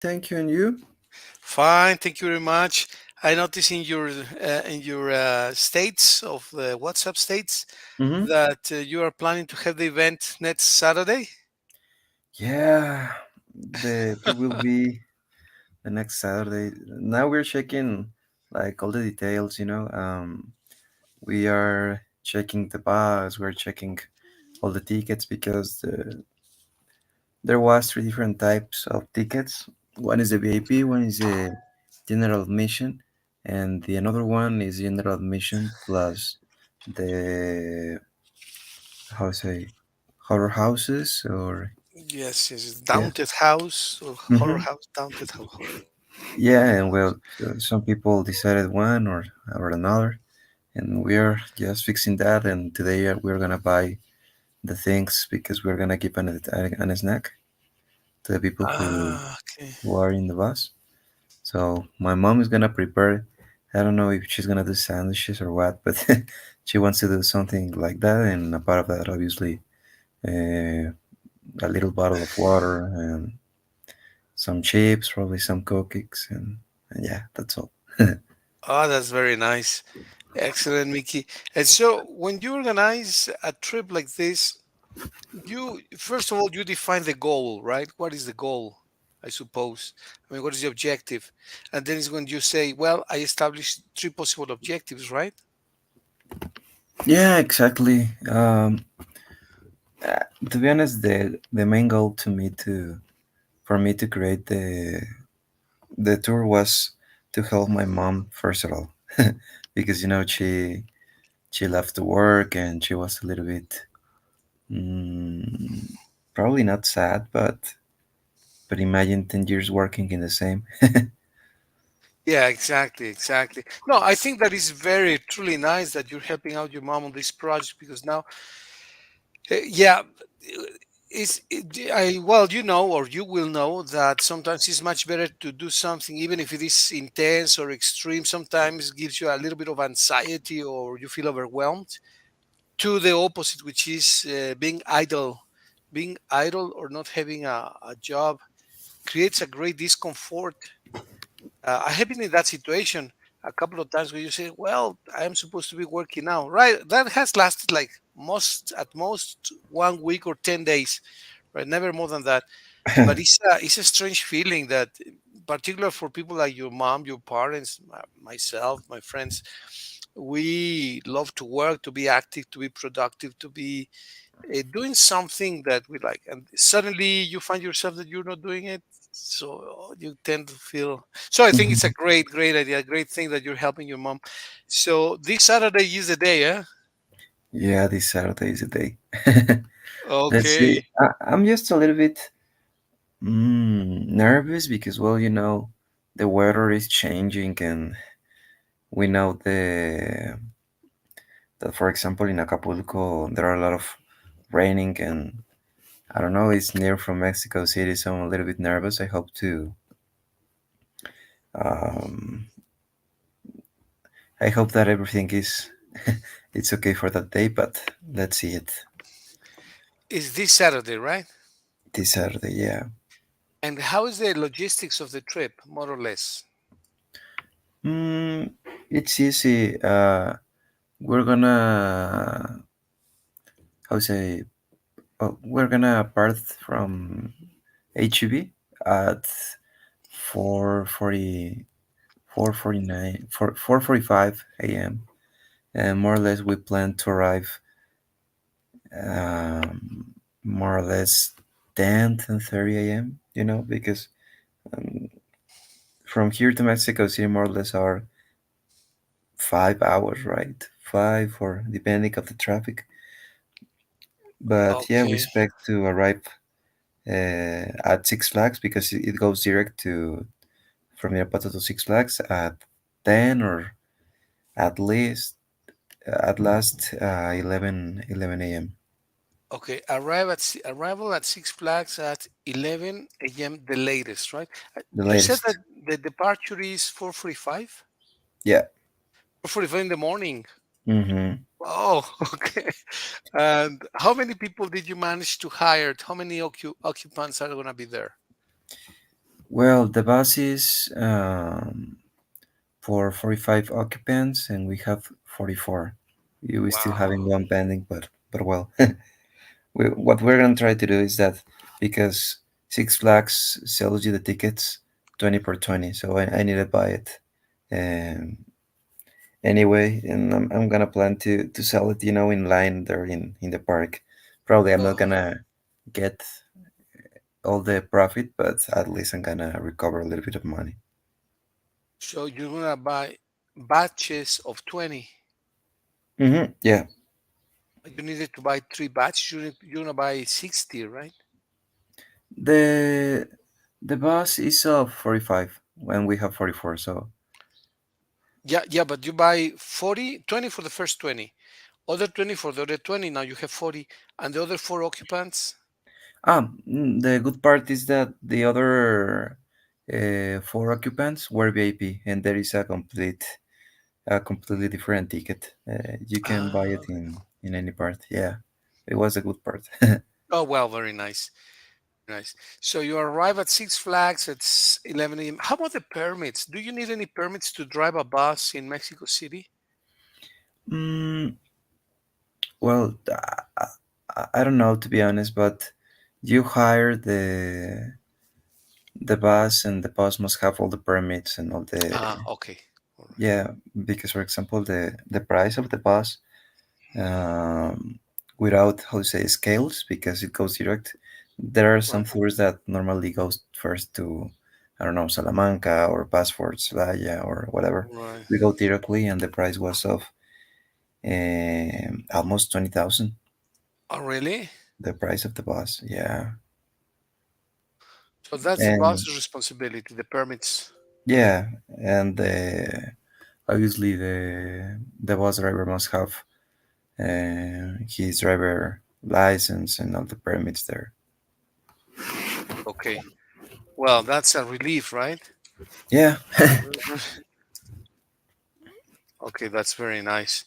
Thank you, and you? Fine, thank you very much. I noticed in your states of the WhatsApp states Mm-hmm. that you are planning to have the event next Saturday. Yeah, it will be the next Saturday. Now we're checking like all the details. We are checking the bus. We're checking all the tickets because there was three different types of tickets. One is the VIP, one is the general admission, and the another one is general admission plus the how say horror houses or Yes, yes, it's yeah. Daunted House or Horror Mm-hmm. House, Daunted House. Yeah, and well, some people decided one or another, and we're just fixing that. And today we're gonna buy the things because we're gonna give an snack to the people Okay. who are in the bus. So my mom is gonna prepare. I don't know if she's gonna do sandwiches or what, but she wants to do something like that, and a part of that, obviously, uh, a little bottle of water and some chips, probably some cookies, and yeah, that's all. Oh, that's very nice. Excellent, Mickey. And so, when you organize a trip like this, you first of all you define the goal, right? What is the goal? I suppose. I mean, what is the objective? And then is when you say, well, I established three possible objectives, right? Yeah, exactly. To be honest, the main goal to me to for me to create the tour was to help my mom first of all, because she left to work and she was a little bit mm, probably not sad, but imagine 10 years working in the same. Yeah, exactly, exactly. No, I think that is very truly nice that you're helping out your mom on this project because now, yeah, well, you know, or you will know that sometimes it's much better to do something, even if it is intense or extreme. Sometimes it gives you a little bit of anxiety or you feel overwhelmed. To the opposite, which is being idle. Being idle or not having a job creates a great discomfort. I have been in that situation a couple of times where you say, "Well, I am supposed to be working now." Right? That has lasted like most 1 week or 10 days, right? Never more than that. But it's a strange feeling that, particular for people like your mom, your parents, myself, my friends, we love to work, to be active, to be productive, to be doing something that we like, and suddenly you find yourself that you're not doing it. So you tend to feel. So I think it's a Mhm. great idea, great thing that you're helping your mom. So this Saturday is the day, eh? Yeah, this Saturday is the day. Let's see. Okay. I'm just a little bit nervous because, well, the weather is changing, and we know that, for example, in Acapulco, there are a lot of raining, and I don't know, it's near from Mexico City, so I'm a little bit nervous. Um, I hope that everything is it's okay for that day, but let's see it Is this Saturday, right? this Saturday. Yeah. And how is the logistics of the trip, more or less? Mm, it's easy. We're gonna how say we're gonna part from HEB at 4:40, 4:49, 4:45 a.m. And more or less we plan to arrive um, more or less 10:30 a.m. Because um, from here to Mexico City more or less are 5 hours, right? Five or depending of the traffic. But yeah, we Okay. expect to arrive at Six Flags because it goes direct to from Irapuato to Six Flags at 10 or at least at last 11 a.m. Okay, arrival at Six Flags at 11 a.m. the latest, right? The You said that latest. the departure is 4:45. Yeah. 4:45 in the morning. Mm-hmm. Oh, okay. And how many people did you manage to hire? How many occupants are going to be there? Well, the bus is for 45 occupants, and we have 44. We still having Wow. one pending, but well, what we're gonna try to do is that because Six Flags sells you the tickets 20 per 20, so I need to buy it. Um, anyway, and I'm gonna plan to sell it, in line there in the park. Probably I'm not Oh, gonna get all the profit, but at least I'm gonna recover a little bit of money. so you're gonna buy batches of 20. Yeah, You needed to buy three batches. You're gonna buy 60, right? the the bus is of 45 when we have 44. So Yeah, yeah, but you buy 40, 20 for the first 20, other 20 for the other 20. Now you have 40, and the other four occupants. the good part is that the other four occupants were VIP, and there is a completely different ticket. You can buy Ah, it in any part. Yeah, it was a good part. oh well, very nice, nice. So you arrive at Six Flags at 11 a.m. How about the permits? Do you need any permits to drive a bus in Mexico City? mm, well, I don't know, to be honest, but you hire the bus, and the bus must have all the permits and all the, Ah, okay, all right, yeah, because for example the price of the bus, um, without, how to say, scales, because it goes direct. There are some right, tours that normally goes first to, I don't know, Salamanca or Passport, Celaya or whatever. right. We go directly, and the price was of almost 20,000. Oh, really? The price of the bus, yeah, So that's the and bus's responsibility, the permits. yeah, and obviously the bus driver must have his driver license and all the permits there. Okay. Well, that's a relief, right? Yeah. Okay, that's very nice.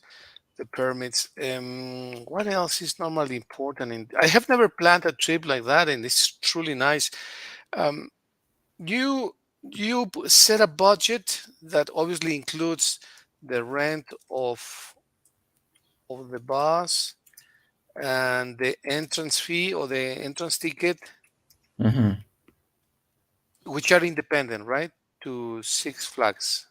The permits. What else is normally important? I have never planned a trip like that, and it's truly nice. Um, you set a budget that obviously includes the rent of the bus and the entrance fee or the entrance ticket, Hmm. which are independent, right? To Six Flags.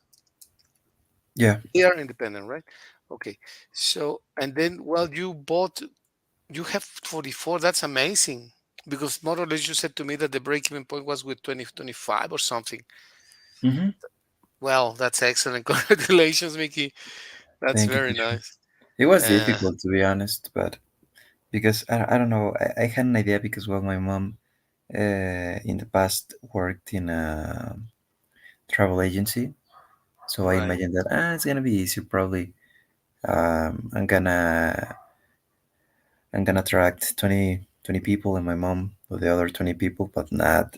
Yeah. They are independent, right? Okay. So, and then, well, you have 44. That's amazing. Because more or less you said to me that the break-even point was with 2025 or something. Hmm. Well, that's excellent. Congratulations, Mickey. That's Thank you. very nice. It was Uh, difficult, to be honest, but because I don't know, I had an idea because, well, my mom in the past worked in a travel agency, so I right. imagined that it's gonna be easy. Probably I'm gonna attract 20 people, and my mom with the other 20 people, but not.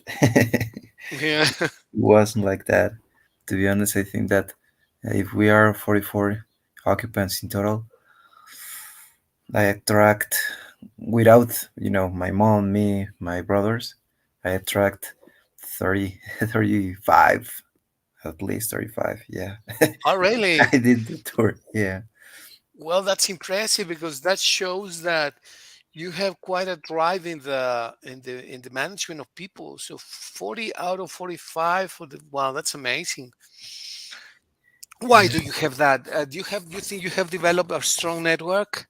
Yeah. Wasn't like that. To be honest, I think that if we are 44 occupants in total, I attract, without, my mom, me, my brothers, I attract 30, 35, at least 35. Yeah. Oh, really? I did the tour. Yeah. Well, that's impressive because that shows that you have quite a drive in the management of people. So 40 out of 45 for the wow, that's amazing. Why Yeah. do you have that? Do you think you have developed a strong network?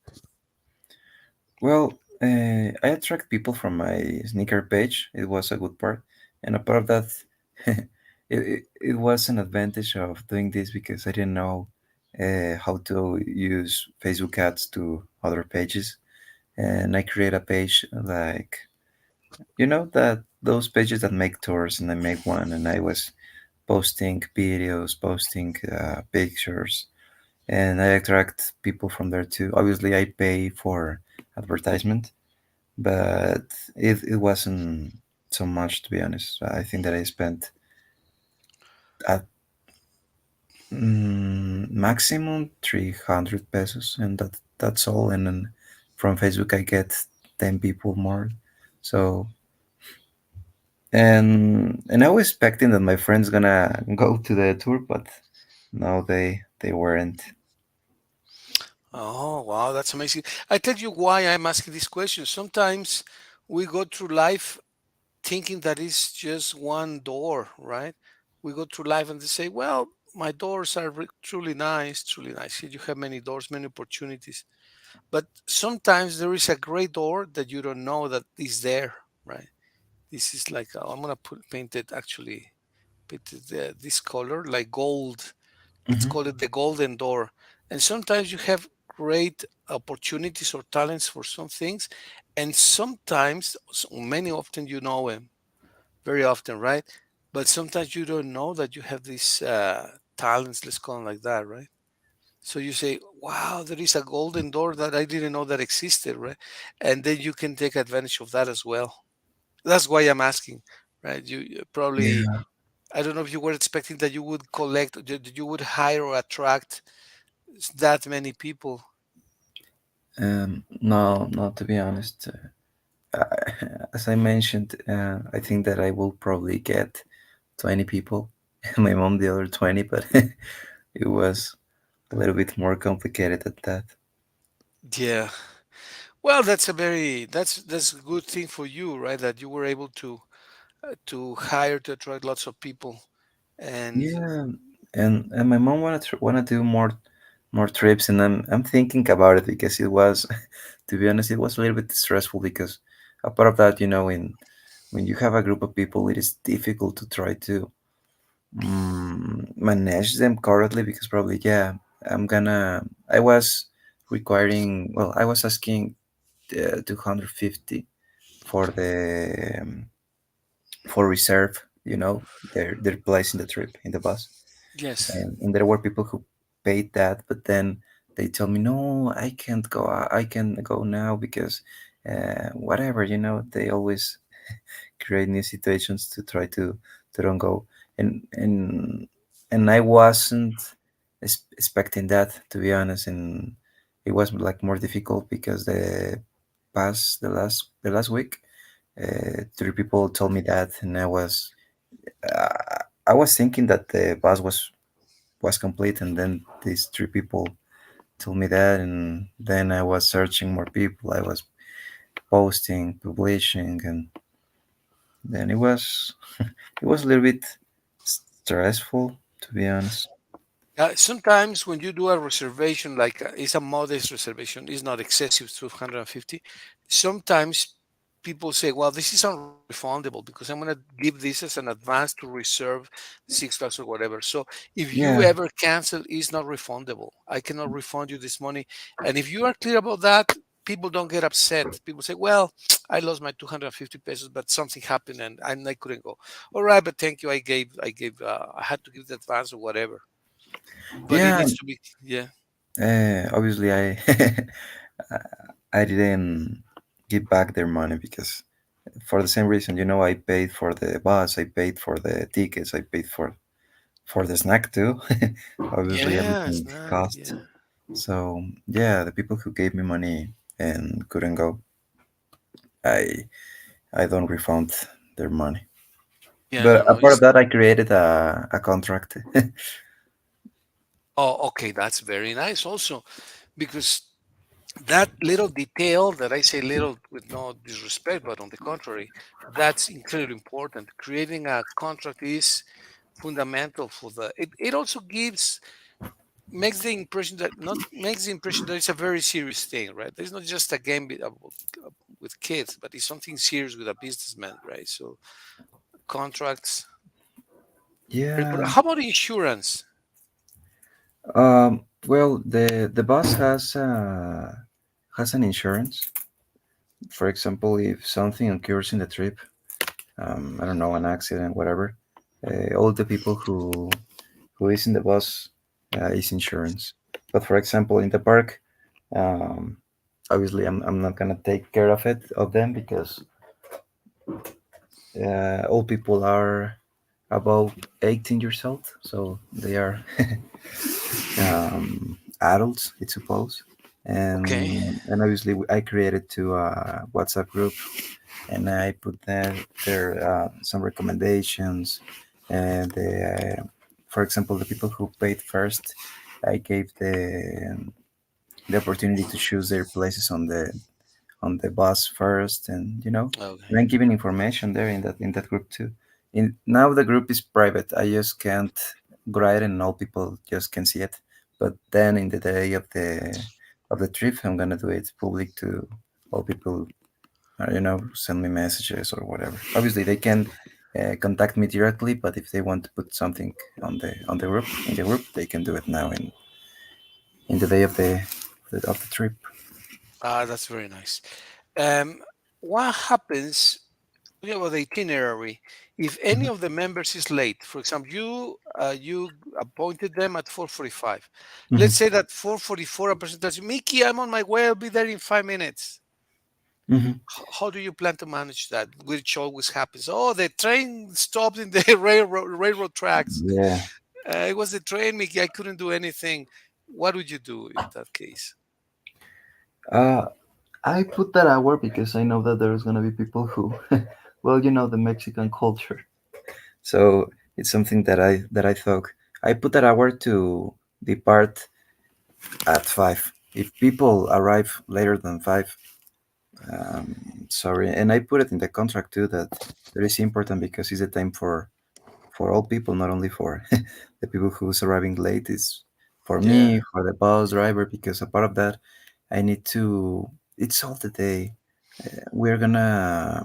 Well, I attract people from my sneaker page. It was a good part. And a part of that, it was an advantage of doing this because I didn't know how to use Facebook ads to other pages. And I create a page like, that those pages that make tours, and I make one, and I was posting videos, posting pictures, and I attract people from there too. Obviously, I pay for advertisement, but it wasn't so much, to be honest. I think that I spent at maximum 300 pesos, and that's all. And then from Facebook, I get 10 people more. So and I was expecting that my friends gonna go to the tour, but no, they weren't. Oh, wow, that's amazing. I tell you why I'm asking this question. Sometimes we go through life thinking that it's just one door, right? We go through life and they say, well, my doors are truly nice, truly nice. Here you have many doors, many opportunities. But sometimes there is a great door that you don't know that is there, right? This is like, I'm going to paint it actually, paint it, this color, like gold. Let's Hmm. call it the golden door. And sometimes you have great opportunities or talents for some things. And sometimes, many often you know them very often, right? But sometimes you don't know that you have these talents, let's call them like that, right? So you say, wow, there is a golden door that I didn't know that existed, right? And then you can take advantage of that as well. That's why I'm asking, right? You probably, Yeah. I don't know if you were expecting that you would collect, that you would hire or attract that many people. No, not to be honest. As I mentioned, I think that I will probably get 20 people. My mom the other 20, but it was a little bit more complicated than that. Yeah. Well, that's a very that's a good thing for you, right? That you were able to hire to attract lots of people. And Yeah, and my mom wanna do more trips, and I'm thinking about it because it was, to be honest, it was a little bit stressful because a part of that, when you have a group of people, it is difficult to try to manage them correctly because probably yeah, I was I was asking 250 for the for reserve, their place in the trip in the bus. yes, And there were people who paid that, but then they told me, no, I can't go. I can go now because whatever, they always create new situations to try to don't go. And I wasn't expecting that, to be honest, and it was like more difficult because the last week, three people told me that, and I was thinking that the bus was complete, and then these three people told me that, and then I was searching more people. I was posting, publishing, and then it was a little bit stressful, to be honest. sometimes when you do a reservation, like it's a modest reservation, it's not excessive, 250. Sometimes people say, well, this is unrefundable because I'm going to give this as an advance to reserve 6 bucks or whatever. So if you Yeah, ever cancel, it's not refundable. I cannot refund you this money. And if you are clear about that, people don't get upset. People say, well, I lost my 250 pesos, but something happened and I couldn't go. All right, but thank you. I had to give the advance or whatever, but it yeah. needs to be, yeah. Obviously, I I didn't give back their money because for the same reason, I paid for the bus, I paid for the tickets, I paid for the snack too. Obviously, Yeah, everything snack, costs. yeah. So yeah, the people who gave me money and couldn't go, I I don't refund their money. Yeah, But no, no, apart of it's, that, I created a contract. oh, okay, that's very nice also, because that little detail that I say little with no disrespect, but on the contrary, that's incredibly important. Creating a contract is fundamental for it also makes the impression that not makes the impression that it's a very serious thing, right? It's not just a game with kids, but it's something serious with a businessman, right? So contracts, very Yeah. important. How about insurance? Well, the bus has an insurance. For example, if something occurs in the trip, I don't know, an accident, whatever, all the people who is in the bus is insurance. But for example, in the park, um, obviously, I'm not gonna take care of them because all people are above 18 years old, so they are adults, I suppose. Okay. And obviously, I created to a WhatsApp group and I put there some recommendations. And for example, the people who paid first, I gave the opportunity to choose their places on the bus first, and Okay. then giving information there in that group too. In now the group is private. I just can't write, and all people just can see it. But then in the day of the trip, I'm gonna do it public to all people. Send me messages or whatever. Obviously, they can contact me directly, but if they want to put something on the group in the group, they can do it now in the day of the trip. Ah, that's very nice. Um, what happens, about the itinerary, if any Mhm, of the members is late? For example, you appointed them at 4:45. Let's mhm, say that 4:44 a person tells you, Mickey, I'm on my way. I'll be there in 5 minutes. mhm. How do you plan to manage that? Which always happens. Oh, the train stopped in the railroad tracks. Yeah. It was the train, Mickey. I couldn't do anything. What would you do in that case? Uh, I put that hour because I know that there's gonna be people who, well, the Mexican culture. So it's something that I thought. I put that hour to depart at 5. If people arrive later than 5, sorry, and I put it in the contract too that that is important because it's a time for all people, not only for the people who's arriving late. Is for Yeah, me, for the bus driver, because a part of that I need to. It's all the day. We're gonna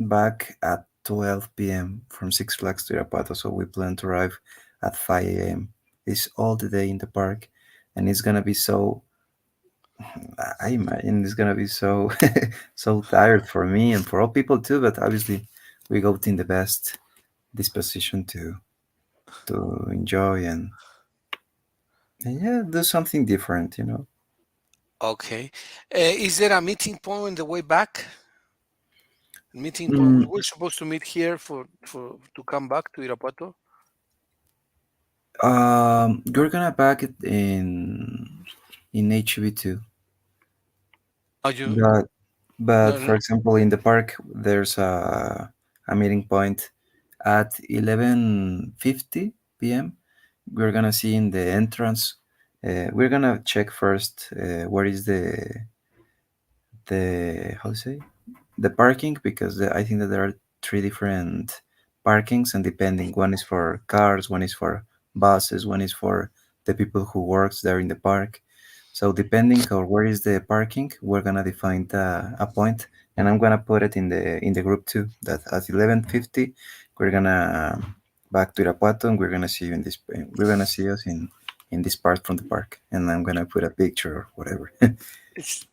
back at 12 p.m. from Six Flags to Irapuato, so we plan to arrive at 5 a.m. It's all the day in the park, and it's gonna be so. I imagine it's gonna be so so tired for me and for all people too. But obviously, we go in the best disposition to enjoy and yeah, do something different. okay. Is there a meeting point on the way back? Meeting point. Mm, We're supposed to meet here for to come back to Irapuato. you're gonna back it in HB2, Are you? but No, for no. example, in the park, there's a meeting point at 11:50 p.m. We're gonna see in the entrance. We're gonna check first where is the how to say the parking, because I think that there are three different parkings, and depending, one is for cars, one is for buses, one is for the people who works there in the park. So depending on where is the parking, we're gonna define a point, and I'm gonna put it in the group too. That at 11:50 we're gonna back to Irapuato, and we're gonna see you in this. We're gonna see us in this part from the park, and I'm gonna put a picture or whatever. It's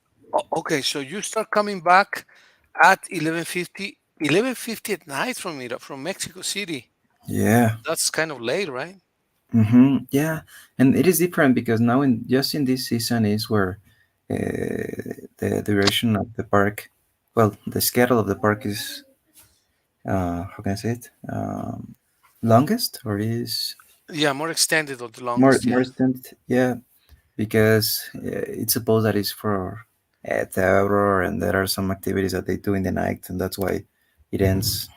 okay. So you start coming back at 11:50. 11:50 at night from Mexico City. Yeah. That's kind of late, right? Yeah, and it is different because now in just in this season is where the duration of the park, well, the schedule of the park is how can I say it, longest, or is Yeah, more extended or the more longest. more Yeah. extent. Yeah, because it's supposed that it's for terror, and there are some activities that they do in the night, and that's why it ends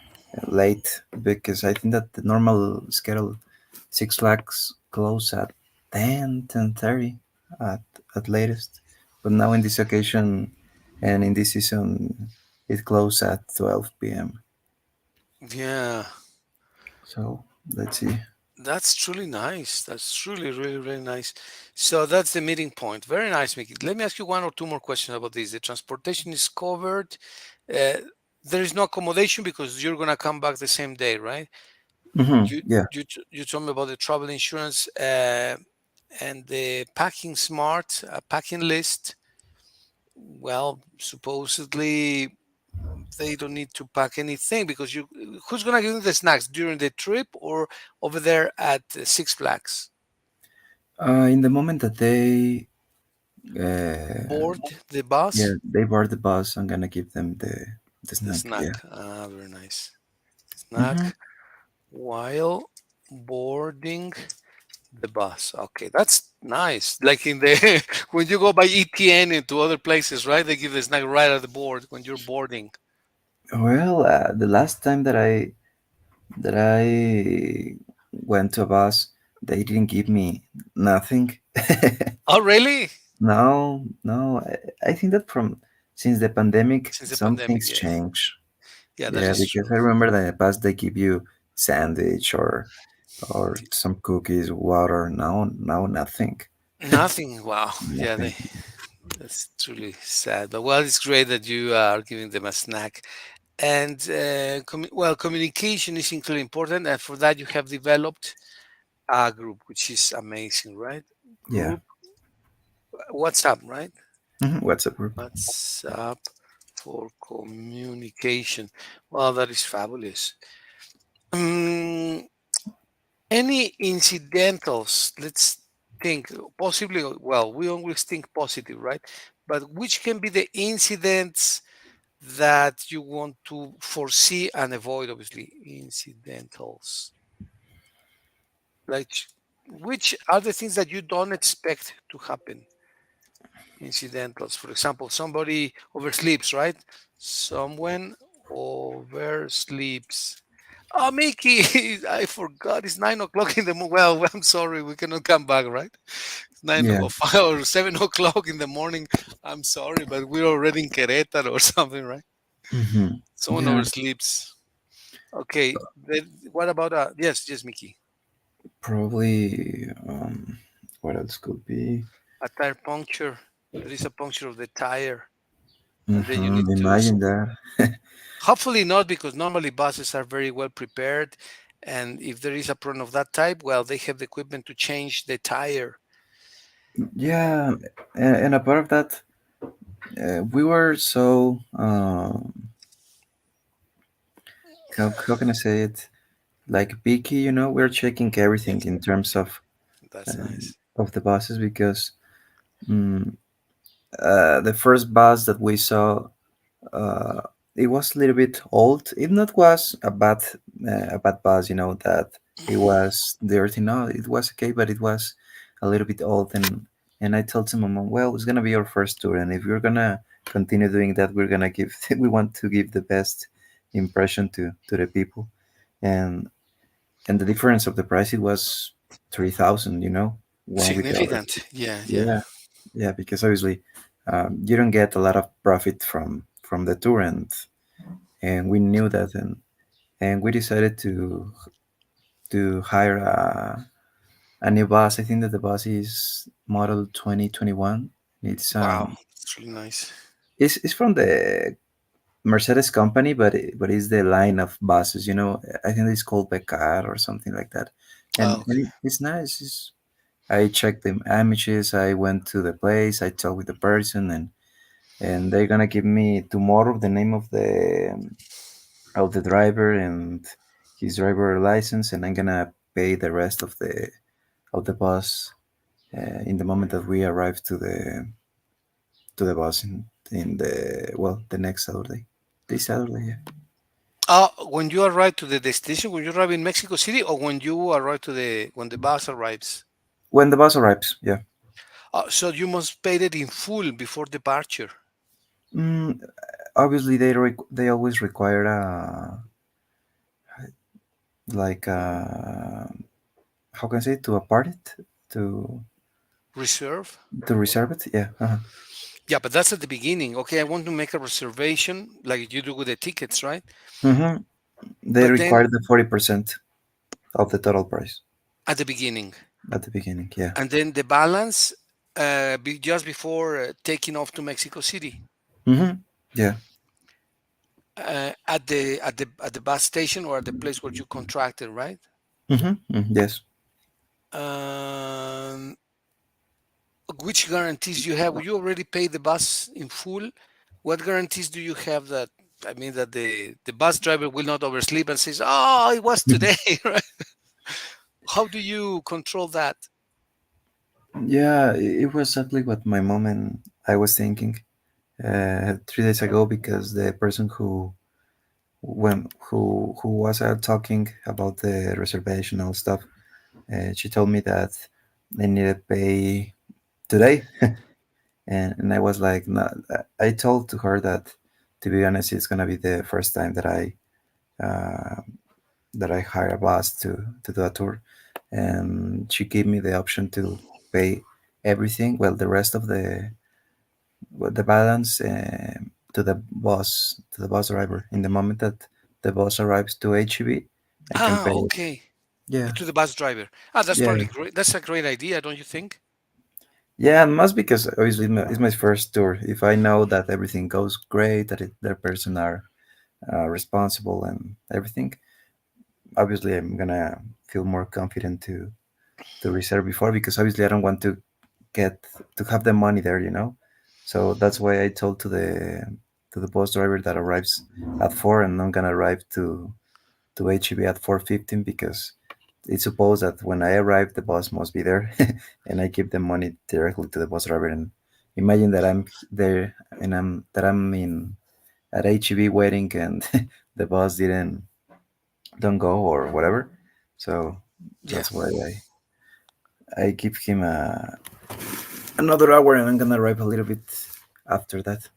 late. Because I think that the normal schedule, Six Flags close at 10:30 at latest, but now in this occasion and in this season, it closed at 12 p.m. Yeah. So let's see. That's truly nice. That's truly, really, really nice. So that's the meeting point. Very nice, Mickey. Let me ask you one or two more questions about this. The transportation is covered. Uh, there is no accommodation because you're gonna come back the same day, right? You Yeah. you told me about the travel insurance and the packing smart packing list. Well, supposedly they don't need to pack anything because you. Who's gonna give them the snacks during the trip or over there at Six Flags? In the moment that uh, Board the yeah, bus, they board the bus, I'm gonna give them the the snack. snack. Yeah. Ah, very nice. Mm-hmm. Snack while boarding the bus. Okay, that's nice. Like in the when you go by ETN into other places, right? They give the snack right at the board when you're boarding. Well, the last time that I went to a bus, they didn't give me nothing. Oh, really? No, no. I think that from since the pandemic, Since the some pandemic, things yeah. change. Yeah, that Yeah, is because true. I remember that in the past they give you sandwich or some cookies, water. Now nothing. Nothing. Wow. Yeah, Nothing. that's truly sad. But well, it's great that you are giving them a snack. And well, communication is incredibly important, and for that you have developed a group, which is amazing, right? Yeah. Group WhatsApp, right? WhatsApp group. WhatsApp for communication. Well, that is fabulous. Mm, any incidentals? Let's think. Possibly, well, we always think positive, right? But which can be the incidents that you want to foresee and avoid? Obviously, incidentals. Like, which are the things that you don't expect to happen? Incidentals. For example, somebody oversleeps, right? Someone oversleeps. Oh, Mickey, I forgot. It's 9 o'clock in the morning. Well, I'm sorry, we cannot come back, right? It's nine Yeah. or 5 or 7 o'clock in the morning. I'm sorry, but we're already in Querétaro or something, right? Someone Yeah. oversleeps. Okay. Then what about yes, yes, Mickey. Probably. What else could be? A tire puncture. There is a puncture of the tire, and then you need to. Imagine that. Hopefully not, because normally buses are very well prepared, and if there is a problem of that type, well, they have the equipment to change the tire. Yeah, and a part of that, we were so how can I say it? Like picky, we're checking everything Yes, in terms that's nice. of the buses because mm, the first bus that we saw, uh, it was a little bit old. It not was a bad bus, that it was dirty. No, it was okay, but it was a little bit old, and I told him, Mama, well, it's gonna be our first tour, and if we're gonna continue doing that, we're gonna give we want to give the best impression to the people, and the difference of the price, it was 3,000, one with the other. Significant. Yeah, yeah. Yeah, yeah, because obviously, you don't get a lot of profit from the tour, and we knew that, and we decided to hire a new bus. I think that the bus is model 2021. It's Wow, it's really nice. it's from the Mercedes company, but it's the line of buses. I think it's called Becar or something like that, Oh, and okay. it's nice. I checked the images. I went to the place. I talked with the person, and they're gonna give me tomorrow the name of the driver and his driver license, and I'm gonna pay the rest of the bus in the moment that we arrive to the bus in the next Saturday, this Saturday. Yeah. When you arrive to the destination, when you arrive in Mexico City, or when you arrive to the when the bus arrives? When the bus arrives, yeah. So you must pay it in full before departure. Mm, Obviously, they always require like how can I say, to apart it, to Reserve? reserve it. Yeah. Yeah, but that's at the beginning. Okay, I want to make a reservation like you do with the tickets, right? hmm They But then require the 40% of the total price at the beginning, at the beginning. Yeah. and then the balance just before taking off to Mexico City Yeah. at the bus station or at the place where you contracted, right? Yes. Um, which guarantees you have? You already paid the bus in full. What guarantees do you have that? I mean that the bus driver will not oversleep and says, "Oh, it was today." Right? How do you control that? Yeah, it was exactly what my mom and I was thinking 3 days ago, because the person who was talking about the reservation and stuff, she told me that they needed to pay today, and I was like, no, I told to her that to be honest, it's gonna be the first time uh, that I hire a bus to do a tour, and she gave me the option to pay everything, well, the rest of the balance to the bus driver. In the moment that the bus arrives to HEB, I can Ah, pay it. okay. Yeah, To the bus driver. Ah, that's yeah, probably great. That's a great idea, don't you think? yeah. And must because obviously it's my first tour. If I know that everything goes great, that their person are responsible and everything, obviously I'm gonna feel more confident to reserve before, because obviously I don't want get to have the money there, you know. So that's why I told to the bus driver that arrives at 4, and I'm gonna arrive to HEB at 4:15, because it's supposed that when I arrive the bus must be there, and I give the money directly to the bus driver. And imagine that I'm there, and I'm in at HEB waiting, and the bus didn't don't go or whatever. So Yeah, that's why I give him another hour, and I'm gonna arrive a little bit after that.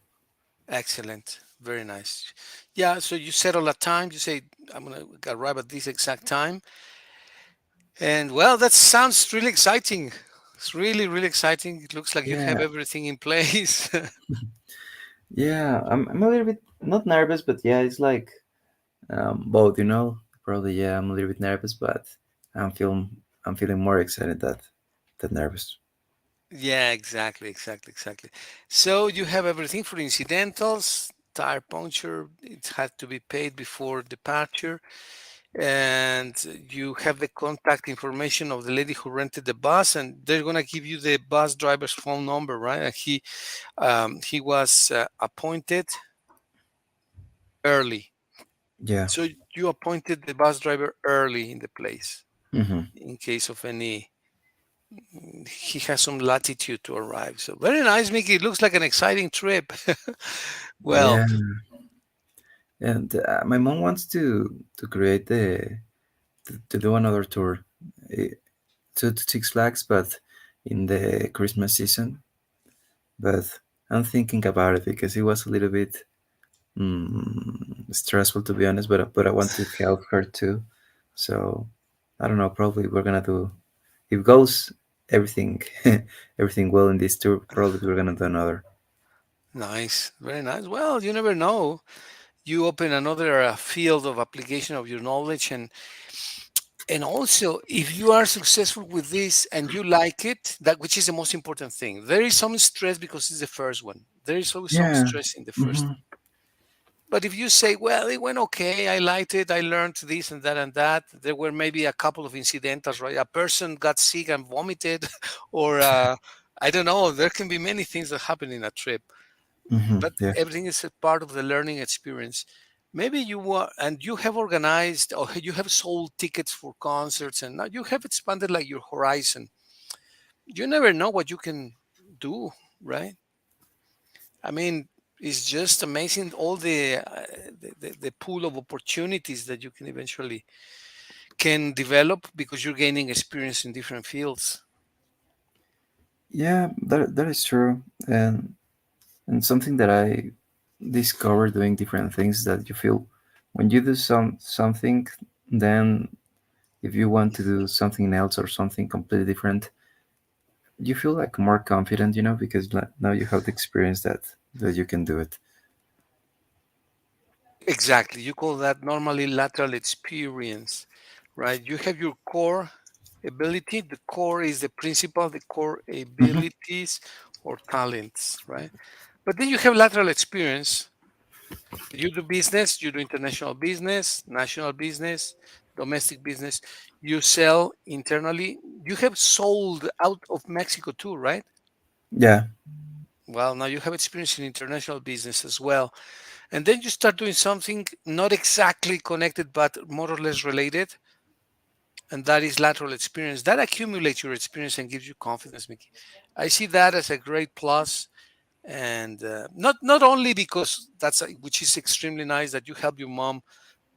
excellent. Very nice. Yeah, so you settle a time. You say, I'm going to arrive at this exact time. And well, that sounds really exciting. It's really, really exciting. It looks like you have Yeah, everything in place. yeah. I'm a little bit not nervous, but yeah, it's like both. You know, probably yeah. I'm a little bit nervous, but I'm feeling I'm feeling more excited than nervous. Yeah, exactly, exactly, exactly. So you have everything for incidentals, tire puncture, it had to be paid before departure, and you have the contact information of the lady who rented the bus, and they're gonna give you the bus driver's phone number, right? And he was appointed early, Yeah. so you appointed the bus driver early in the place Hmm. in case of any. He has some latitude to arrive. So very nice, Mickey. It looks like an exciting trip. Well, Yeah. And my mom wants to create to do another tour, eh, to Six Flags, but in the Christmas season. But I'm thinking about it because it was a little bit stressful, to be honest. But I want to help her too. So I don't know. Probably we're gonna do, if goes everything everything well in this tour. Probably we're gonna do another. nice, very nice. Well, you never know. You open another field of application of your knowledge, and also if you are successful with this and you like it, that which is the most important thing. There is some stress because it's the first one. There is always some Yeah. stress in the first. Hmm. But if you say, well, it went okay, I liked it, I learned this and that, there were maybe a couple of incidentals, right? A person got sick and vomited, or I don't know, there can be many things that happen in a trip, but Yeah. everything is a part of the learning experience. Maybe you are, and you have organized or you have sold tickets for concerts, and now you have expanded like your horizon. You never know what you can do, right? I mean, it's just amazing all the pool of opportunities that you can eventually can develop because you're gaining experience in different fields. Yeah. That is true. And something that I discovered doing different things, that you feel when you do something, then if you want to do something else or something completely different, you feel like more confident, you know, because now you have the experience that you can do it. Exactly. You call that normally lateral experience, right? You have your core ability. The core is the principal, the core Hmm. abilities or talents, right? But then you have lateral experience. You do business, you do international business, national business, domestic business. You sell internally. You have sold out of Mexico too, right? Yeah. Well, now you have experience in international business as well. And then you start doing something not exactly connected, but more or less related. And that is lateral experience. That accumulates your experience and gives you confidence, Mickey. I see that as a great plus, and not only because which is extremely nice that you help your mom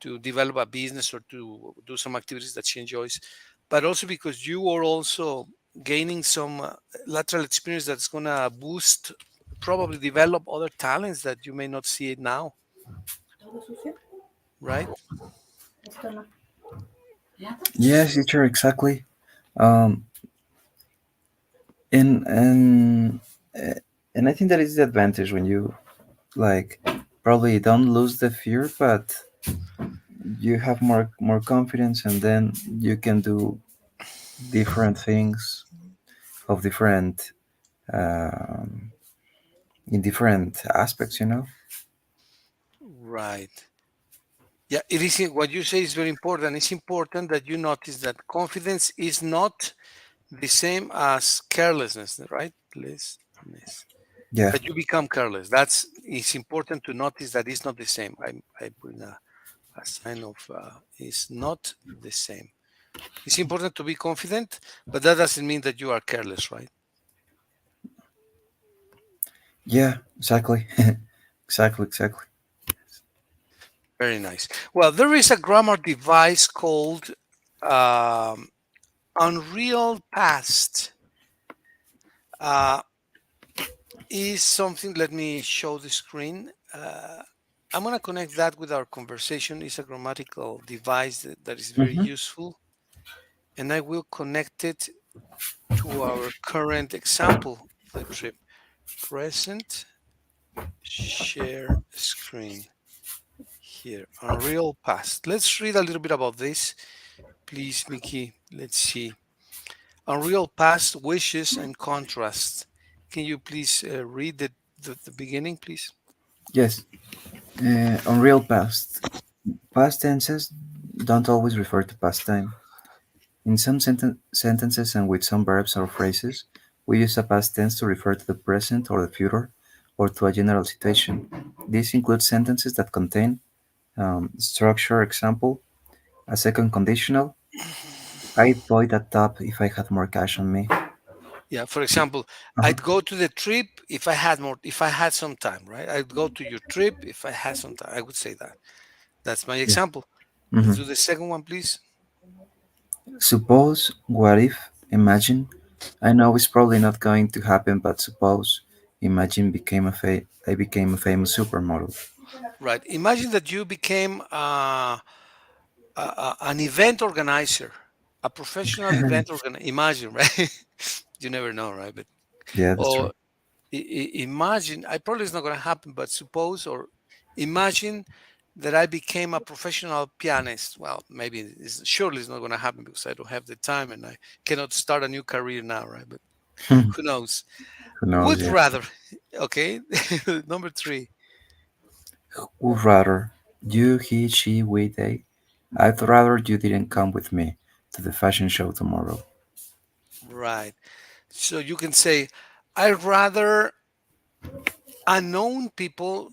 to develop a business or to do some activities that she enjoys, but also because you are also gaining some lateral experience that's going to boost, probably develop other talents that you may not see it now. right? Yes, teacher, exactly. Um, and uh, and I think that is the advantage when you like probably don't lose the fear, but you have more confidence, and then you can do different things of different um, in different aspects. You know. Right. Yeah, it is what you say is very important. It's important that you notice that confidence is not the same as carelessness, right? Carelessness. Yeah. That you become careless. That's it's important to notice that it's not the same. I put in a sign of it's not the same. It's important to be confident, but that doesn't mean that you are careless, right? Yeah. Exactly. Exactly. Exactly. Very nice. Well, there is a grammar device called um, Unreal Past. Uh, is something, let me show the screen. I'm going to connect that with our conversation. It's a grammatical device that is very Mm-hmm. useful, and I will connect it to our current example of the trip. Present, share screen here, Unreal Past. Let's read a little bit about this, please, Mickey. Let's see. Unreal Past, wishes and contrasts. Can you please read the beginning, please? Yes. Unreal past. Past tenses don't always refer to past time. In some sentences and with some verbs or phrases, we use a past tense to refer to the present or the future or to a general situation. This includes sentences that contain structure, example, a second conditional. I'd buy that top if I had more cash on me. Yeah, for example, Uh-huh. I'd go to the trip if I had more, if I had some time, right? I'd go to your trip if I had some time. I would say that. That's my Yeah. example. Let's Mhm. do the second one, please. Suppose, what if, imagine. I know it's probably not going to happen, but suppose, imagine I became a famous supermodel. Right. Imagine that you became an event organizer, a professional event organizer. Imagine, right? You never know, right? But Yeah, that's true. or imagine, I probably it's not going to happen, but suppose or imagine that I became a professional pianist. Well, maybe it's surely it's not going to happen because I don't have the time and I cannot start a new career now, right? But who knows? Who knows? Would Yeah. rather. Okay. Number three. Would rather you, he, she, we, they. I'd rather you didn't come with me to the fashion show tomorrow. Right. So you can say, I'd rather unknown people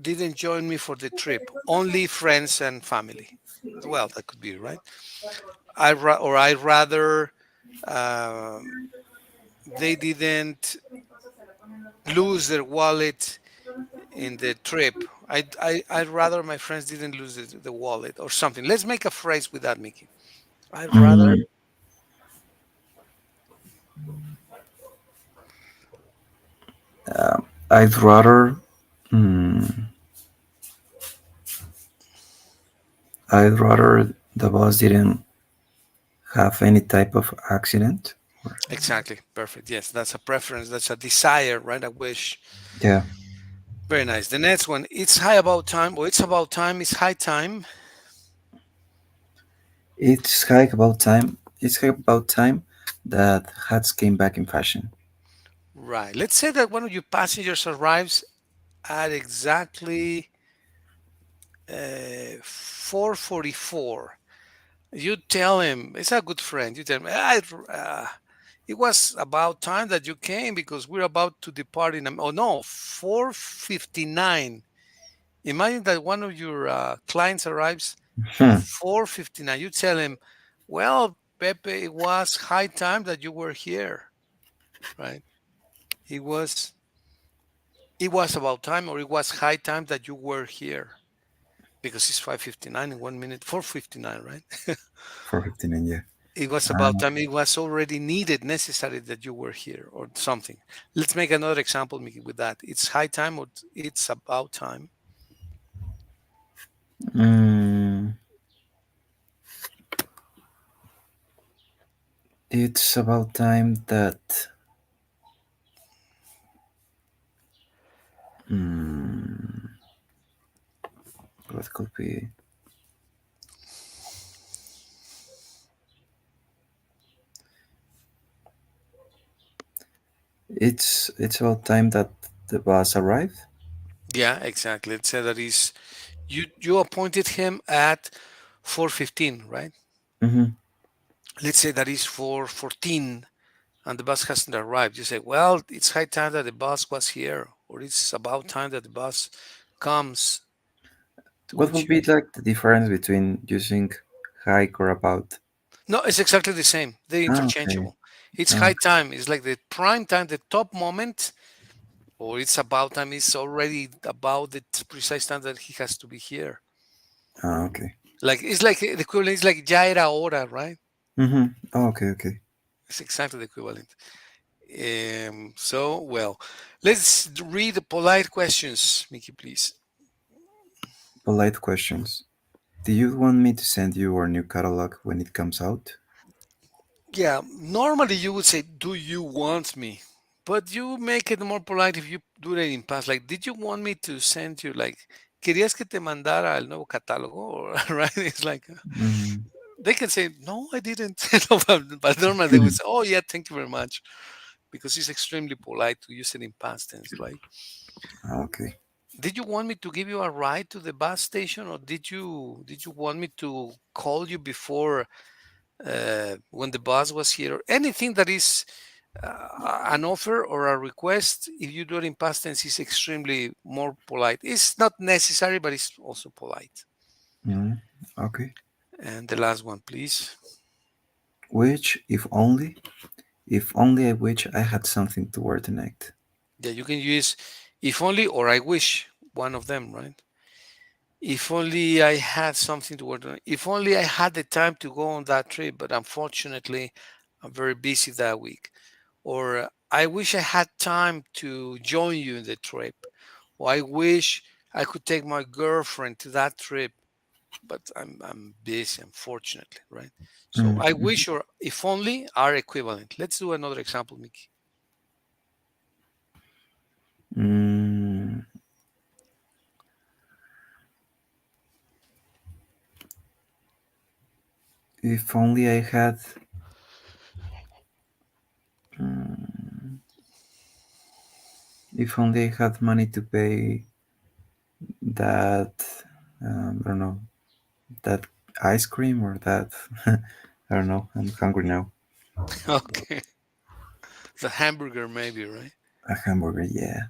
didn't join me for the trip, only friends and family. Well, that could be right. Or I'd rather um, they didn't lose their wallet in the trip. I'd rather my friends didn't lose the wallet or something. Let's make a phrase with that, Mickey. I'd rather. Mm, I'd rather. Mm, I'd rather the boss didn't have any type of accident. Exactly. Perfect. Yes, that's a preference. That's a desire, right? A wish. Yeah, Very nice. The next one. It's high about time. Or it's about time. It's high time. It's high about time that hats came back in fashion. Right. Let's say that one of your passengers arrives at exactly 4:44. You tell him, it's a good friend. You tell him, it was about time that you came because we're about to depart in oh no, 4:59. Imagine that one of your clients arrives Hmm, 4:59. You tell him, well, Pepe, it was high time that you were here, right? It was it was about time, or it was high time that you were here because it's 5:59 in 1 minute, 4:59, right? 4:59. Yeah. It was about Uh, time. It was already needed, necessary that you were here, or something. Let's make another example, Mickey, with that. It's high time, or it's about time. Mm, it's about time that. Mm, what could be? It's about time that the bus arrived. Yeah, exactly. Let's say that is you appointed him at 4:15, right? Mm-hmm. Let's say that is 4:14 and the bus hasn't arrived. You say, well, it's high time that the bus was here, or it's about time that the bus comes to What would which you. be like the difference between using hike or about? No, it's exactly the same. They're Ah, okay. interchangeable. It's Ah, high time. It's like the prime time, the top moment, or it's about time. It's already about the precise time that he has to be here. okay. Like it's like the equivalent is like ya era hora, right? Mm-hmm. Oh, okay, okay. It's exactly the equivalent. So well, let's read the polite questions, Mickey, please. Polite questions. Do you want me to send you our new catalog when it comes out? Yeah, normally you would say, "Do you want me?" But you make it more polite if you do it in past. Like, did you want me to send you? Like, ¿querías que te mandara el nuevo catálogo? Or, right? It's like Mm-hmm. they can say, "No, I didn't." No, but normally they would say, "Oh yeah, thank you very much," because it's extremely polite to use it in past tense, right? Okay. Did you want me to give you a ride to the bus station, or did you want me to call you before when the bus was here? Anything that is an offer or a request, if you do it in past tense, is extremely more polite. It's not necessary, but it's also polite. Mm, okay. And the last one, please. Which, if only I wish I had something to wear tonight. Yeah, you can use if only or I wish, one of them, right? If only I had something to work on. If only I had the time to go on that trip, but unfortunately, I'm very busy that week. Or I wish I had time to join you in the trip. Or I wish I could take my girlfriend to that trip, but I'm busy, unfortunately, right? So I Mm-hmm. wish or if only are equivalent. Let's do another example, Mickey. Mm, if only I had. Mm, if only I had money to pay that. I don't know, that ice cream or that. I don't know. I'm hungry now. Okay, the hamburger maybe, right? A hamburger, yeah.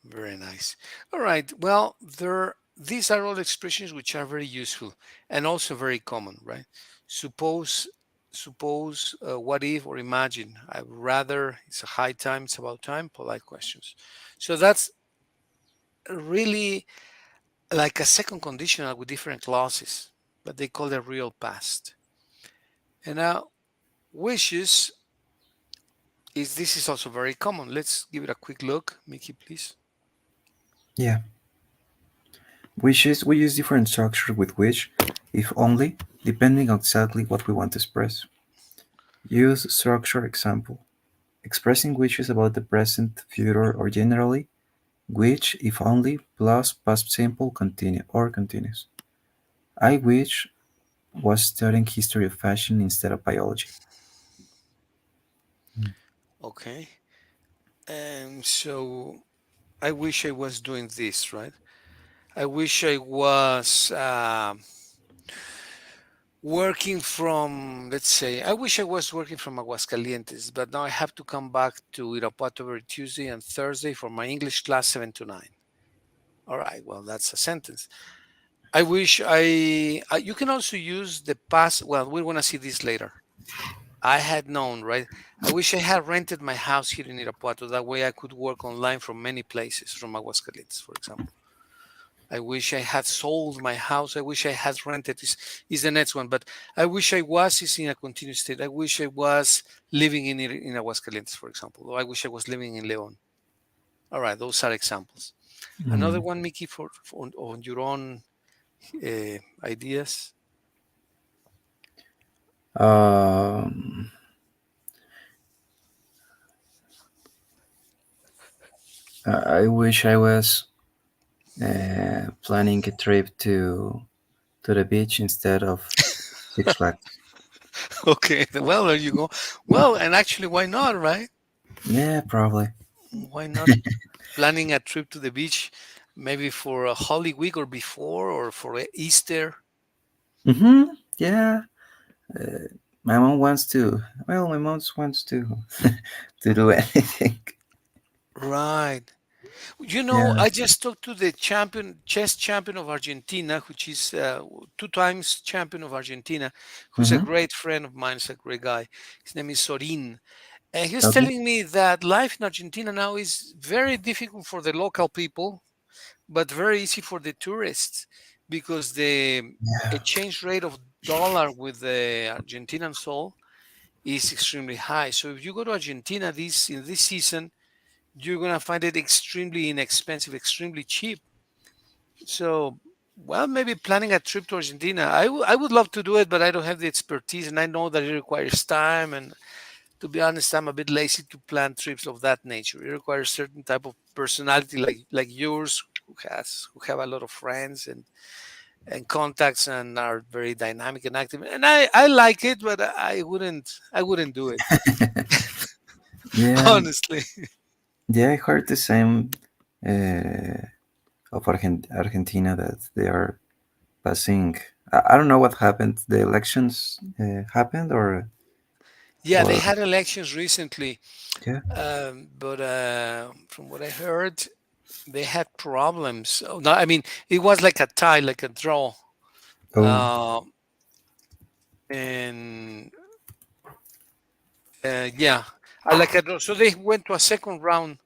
Very nice. All right. Well, these are all expressions which are very useful and also very common, right? Suppose, what if, or imagine. I would rather. It's a high time. It's about time. Polite questions. So that's really like a second conditional with different clauses, but they call it real past. And now wishes is this is also very common. Let's give it a quick look, Mickey, please. Yeah. Wishes, we use different structure with which, if only, depending on exactly what we want to express. Use structure example. Expressing wishes about the present, future, or generally, which, if only, plus past simple continue or continuous. I wish was studying history of fashion instead of biology. Okay. And so I wish I was doing this, right? I wish I was working from, let's say, I wish I was working from Aguascalientes, but now I have to come back to Irapuato every Tuesday and Thursday for my English class 7 to 9. All right, well, that's a sentence. I wish you can also use the past. Well, we're going to see this later. I had known, right? I wish I had rented my house here in Irapuato. That way I could work online from many places, from Aguascalientes, for example. I wish I had sold my house. I wish I had rented. Is the next one. But I wish I was is in a continuous state. I wish I was living in Aguascalientes, for example. Or I wish I was living in Leon. All right, those are examples. Another Mm, one, Mickey, for on your own. ideas? Um, I wish I was planning a trip to the beach instead of Six Flags. Okay, well, there you go. Well, and actually, why not, right? Yeah, probably. Why not planning a trip to the beach, maybe for a Holy Week or before, or for Easter? Mm-hmm. Yeah. My mom wants to. Well, my mom wants to do anything. Right. You know, Yeah. I just talked to the chess champion of Argentina, which is two times champion of Argentina, who's a Mm-hmm. great friend of mine. He's a great guy. His name is Sorin. And he was Okay. telling me that life in Argentina now is very difficult for the local people, but very easy for the tourists because the Yeah. exchange rate of dollar with the Argentinian sol is extremely high. So if you go to Argentina this season, you're gonna find it extremely inexpensive, extremely cheap. So, well, maybe planning a trip to Argentina. I would love to do it, but I don't have the expertise, and I know that it requires time. And to be honest, I'm a bit lazy to plan trips of that nature. It requires certain type of personality, like yours, who have a lot of friends and contacts and are very dynamic and active. And I like it, but I wouldn't do it Yeah. honestly. Yeah. I heard the same uh, of Argentina that they are passing. I don't know what happened. The elections happened, Yeah, they or had elections recently, yeah. but from what I heard, they had problems. Oh, no, I mean it was like a tie, like a draw, Oh. uh, and yeah, like a draw. So they went to a second round.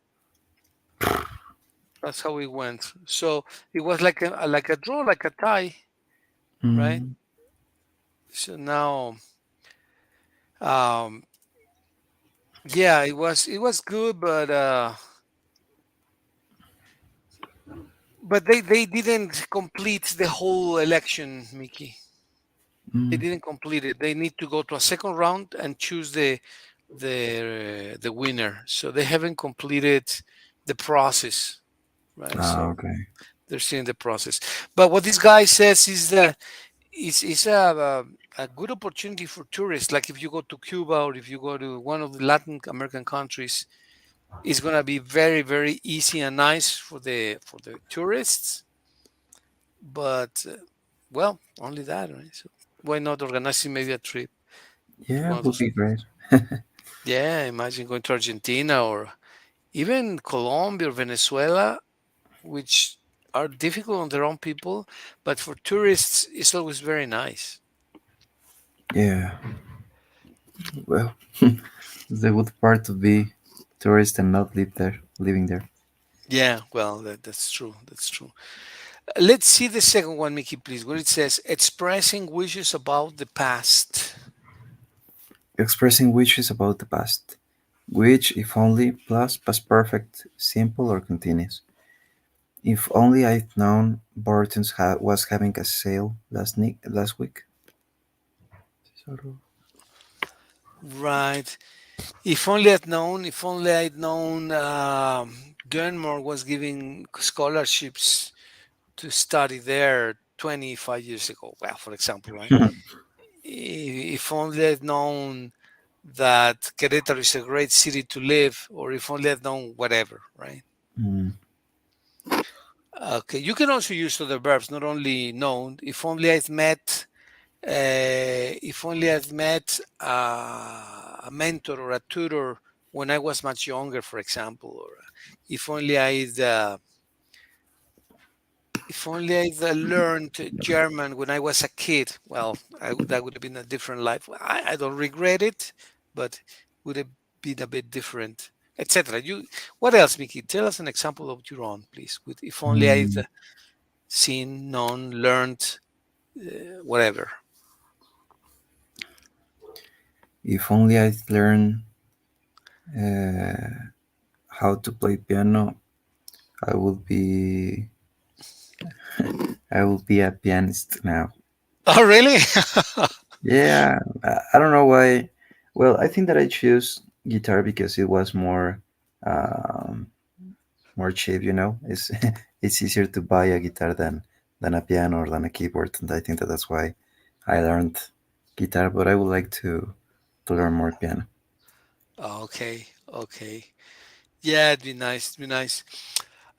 That's how it went. So it was like a draw, like a tie, right? Mm, So now, um, yeah, it was good, but they didn't complete the whole election, Mickey. They mm. didn't complete it. They need to go to a second round and choose the winner. So they haven't completed the process, right? Ah, So okay. they're still in the process. But what this guy says is that it's a good opportunity for tourists. Like if you go to Cuba or if you go to one of the Latin American countries, it's gonna be very very easy and nice for the tourists. But well, only that, right? So why not organizing maybe a trip to Yeah, one of would those? be great. Yeah, imagine going to Argentina or even Colombia or Venezuela, which are difficult on their own people, but for tourists, it's always very nice. Yeah. Well, the good part to be tourist and not live there, living there. Yeah, well, that's true. That's true. Let's see the second one, Mickey, please, where it says expressing wishes about the past. Expressing wishes about the past. Which, if only, plus past perfect, simple or continuous. If only I'd known Barton's was having a sale last week. Sort of. Right. If only I'd known Denmark was giving scholarships to study there 25 years ago. Well, for example, right? If only I'd known that Querétaro is a great city to live, or if only I'd known whatever, right? Mm, Okay, you can also use other verbs, not only known. If only I'd met a mentor or a tutor when I was much younger, for example, or if only I'd uh, if only I'd learned German when I was a kid. Well, that would have been a different life. I don't regret it, but would have been a bit different, etc. What else, Mickey? Tell us an example of your own, please. With if only I'd mm. seen, known, learned, whatever. If only I'd learned uh, how to play piano, I would be I will be a pianist now. Oh, really? Yeah, I don't know why. Well, I think that I choose guitar because it was um, more cheap. You know, it's it's easier to buy a guitar than a piano or than a keyboard, and I think that that's why I learned guitar. But I would like to learn more piano. Okay, okay. Yeah, it'd be nice. It'd be nice.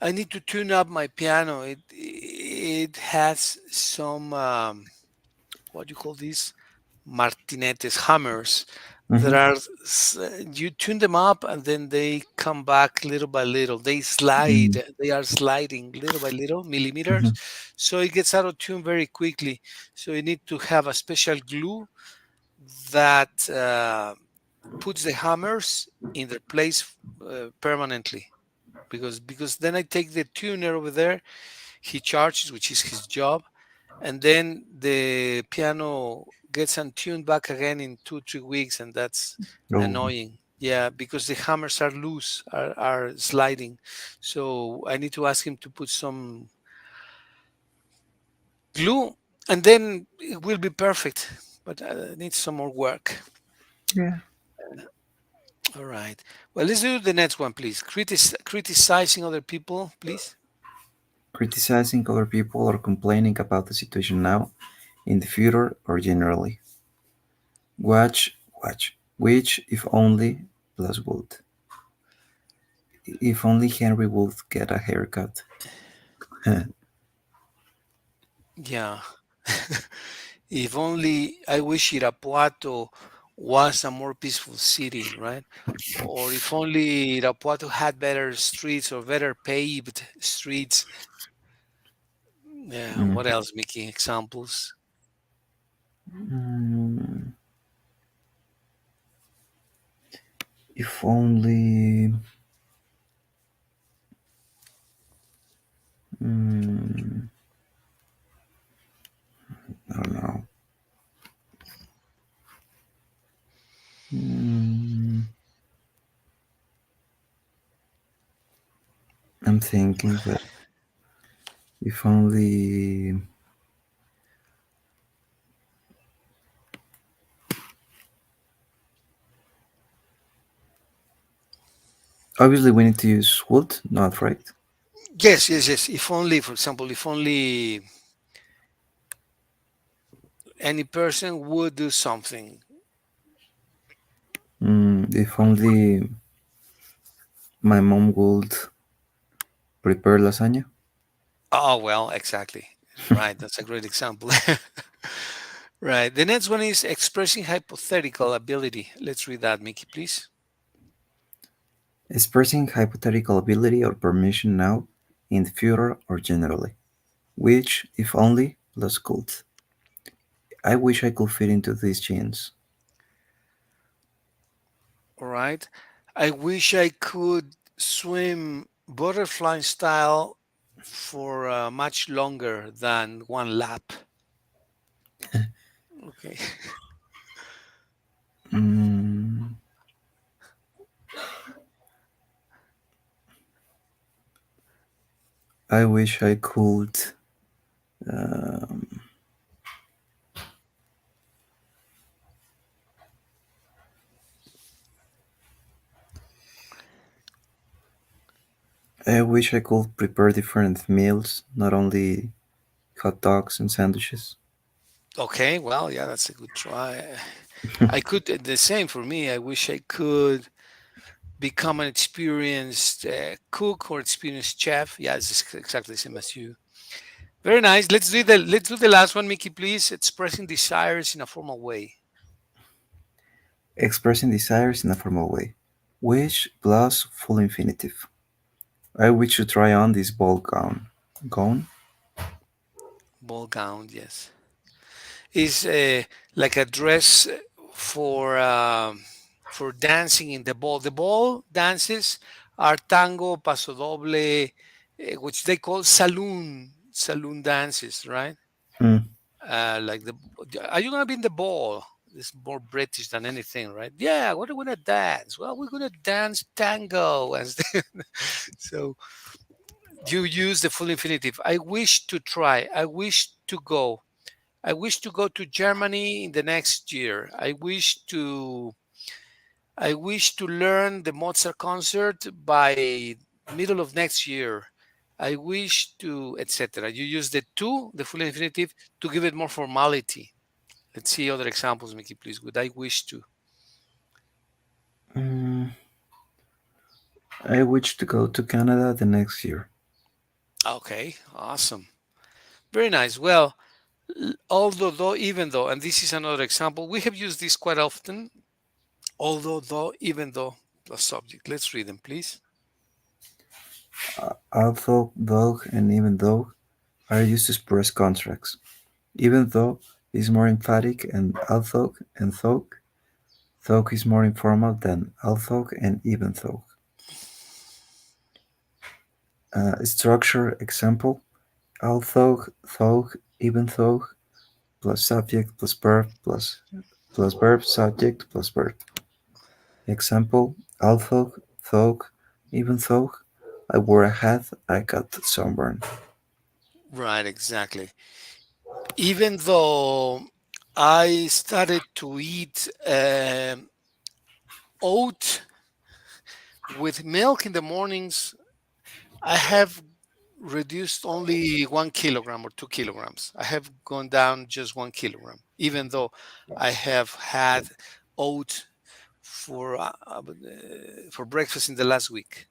I need to tune up my piano. It has some what do you call these martinetes hammers that Mm-hmm. are you tune them up and then they come back little by little. They slide. They are sliding little by little Mm-hmm. millimeters, so it gets out of tune very quickly. So you need to have a special glue that puts the hammers in their place permanently. Because then I take the tuner over there, he charges, which is his job, and then the piano gets untuned back again in 2 3 weeks, and that's Oh, annoying. Yeah, because the hammers are loose, are sliding. So I need to ask him to put some glue, and then it will be perfect. But I need some more work. yeah. All right. Well, let's do the next one, please. Criticizing other people, please. Criticizing other people or complaining about the situation now, in the future, or generally. Watch. Which, if only, plus would. If only Henry would get a haircut. Yeah. If only I wish Irapuato was a more peaceful city, right? Or if only Irapuato had better streets or better paved streets. Yeah, Mm. what else, Mickey? Examples? Mm, if only. Mm, I don't know. Mm, I'm thinking, but if only. Obviously, we need to use wood, not right. Yes, yes, yes. If only, for example, if only any person would do something. If only my mom would prepare lasagna. Oh, well, exactly. Right. That's a great example. Right. The next one is expressing hypothetical ability. Let's read that, Mickey, please. Expressing hypothetical ability or permission now, in the future, or generally. Which, if only, plus could. I wish I could fit into these jeans. All right. I wish I could swim butterfly style for much longer than one lap. Okay. Mm, I wish I could. Um, I wish I could prepare different meals, not only hot dogs and sandwiches. Okay. Well, yeah, that's a good try. I could, the same for me. I wish I could become an experienced cook or experienced chef. Yeah, it's just exactly the same as you. Very nice. Let's do the last one, Mickey, please. Expressing desires in a formal way. Expressing desires in a formal way. Wish plus full infinitive. I wish to try on this ball gown. Gown? Ball gown, yes. Is like a dress for dancing in the ball. The ball dances are tango, paso doble, which they call saloon dances, right? Hmm. Like are you gonna be in the ball? It's more British than anything, right? Yeah, what are we gonna dance? Well, we're gonna dance tango, and so You use the full infinitive. I wish to try. I wish to go. I wish to go to Germany in the next year. I wish to learn the Mozart concert by middle of next year. I wish to, etc. You use the to, the full infinitive, to give it more formality. Let's see other examples, Mickey, please. Would I wish to? Mm, I wish to go to Canada the next year. Okay, awesome. Very nice. Well, although, though, even though, and this is another example, we have used this quite often. Although, though, even though, plus subject. Let's read them, please. Although, though, and even though are used to express contracts. Even though is more emphatic and although and though is more informal than although and even though. Structure example: although, though, even though, plus subject plus verb plus verb subject plus verb. Example: although, though, even though I wore a hat, I got sunburn. Right, exactly. Even though I started to eat oat with milk in the mornings, I have reduced only 1 kilogram or 2 kilograms. I have gone down just 1 kilogram, even though I have had oat for breakfast in the last week.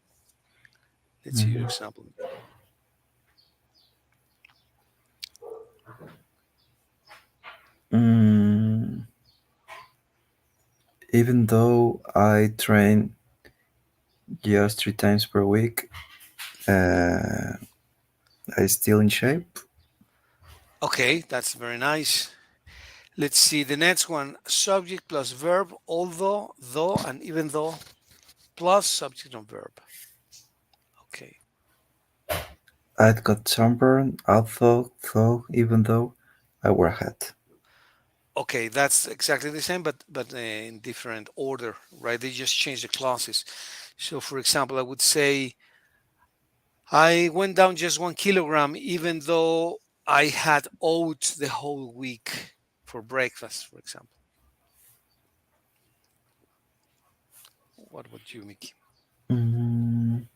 Let's see your Mhm. example. Mm, even though I train just 3 times per week, uh, I still in shape. Okay, that's very nice. Let's see the next one. Subject plus verb, although, though, and even though, plus subject and verb. Okay. I'd got sunburn, although, though, even though I wear a hat. Okay, that's exactly the same, but in different order, right? They just change the clauses. So, for example, I would say I went down just 1 kilogram, even though I had oats the whole week for breakfast, for example. What about you, Mickey? Mm,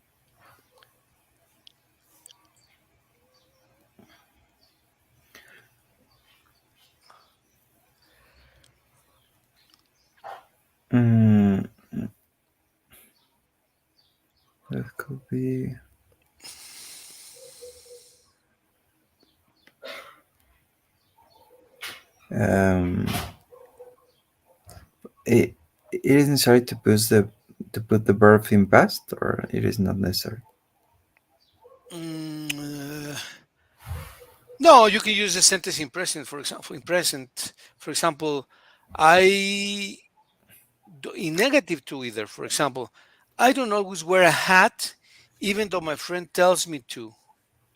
mm, that could be. Um, it, it is necessary to put the verb in past, or it is not necessary. Mm, uh, no, you can use the sentence in present, for example. In present, for example, I in negative too either. For example, I don't always wear a hat, even though my friend tells me to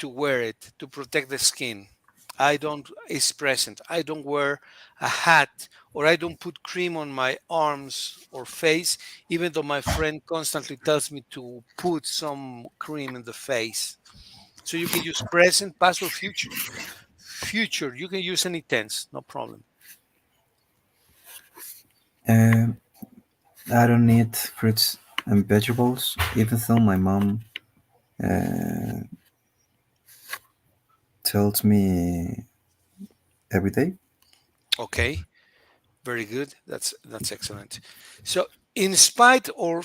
wear it to protect the skin. I don't is present. I don't wear a hat or I don't put cream on my arms or face, even though my friend constantly tells me to put some cream in the face. So you can use present, past, or future. Future, you can use any tense, no problem. Um, I don't eat fruits and vegetables, even though my mom uh, tells me every day. Okay, very good. That's excellent. So in spite or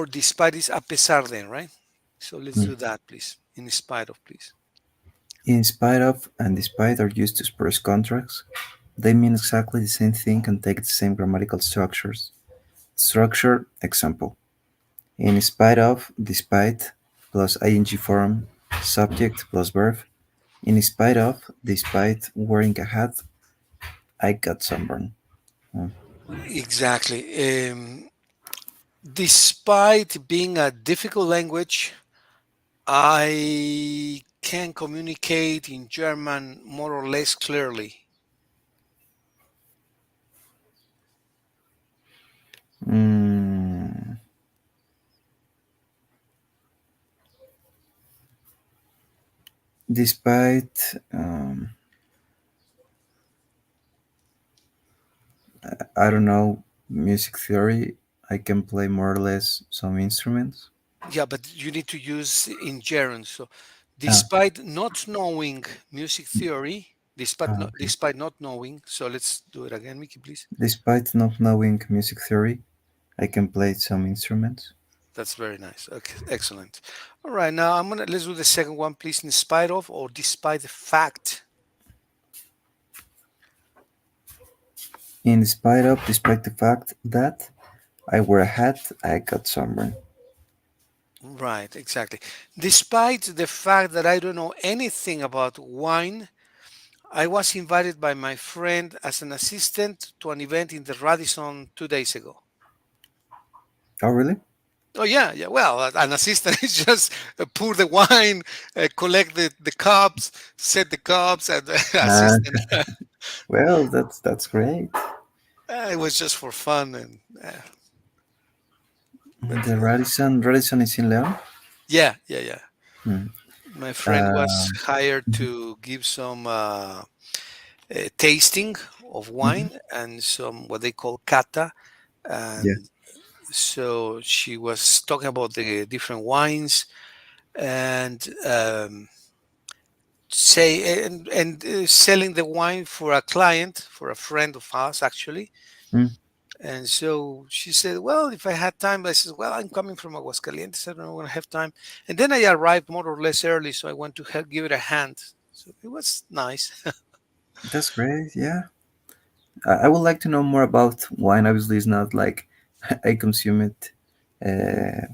despite is a pesar then, right? So let's Mm. do that, please. In spite of, please. In spite of and despite are used to express contracts. They mean exactly the same thing and take the same grammatical structures. Structure example: in spite of, despite, plus ing form, subject plus verb. In spite of, despite wearing a hat, I got sunburn. Mm. Exactly. Despite being a difficult language, I can communicate in German more or less clearly. Mm, Despite I don't know music theory, I can play more or less some instruments. Yeah, but you need to use in gerund. So, Ah, despite not knowing music theory, okay. despite not knowing. So let's do it again, Mickey, please. Despite not knowing music theory, I can play some instruments. That's very nice. Okay, excellent. All right, now let's do the second one, please. In spite of or despite the fact. Despite the fact that I wear a hat, I got sunburn. Right, exactly. Despite the fact that I don't know anything about wine, I was invited by my friend as an assistant to an event in the Radisson 2 days ago. Oh, really? Oh yeah, yeah. Well, an assistant is just pour the wine, collect the cups, set the cups, and Uh, assistant. well, that's great. It was just for fun, and but The Radisson is in Leon. yeah, yeah, yeah. Hmm. My friend was Uh, hired to give some tasting of mhm. wine and some what they call kata, Yeah. and so she was talking about the different wines and selling the wine for a client, for a friend of ours actually. Mm, And so she said, well, if I had time. I said, well, I'm coming from Aguascalientes, I don't know when I have time. And then I arrived more or less early, so I went to help give it a hand. So it was nice. that's great. Yeah. I would like to know more about wine. Obviously, it's not like I consume it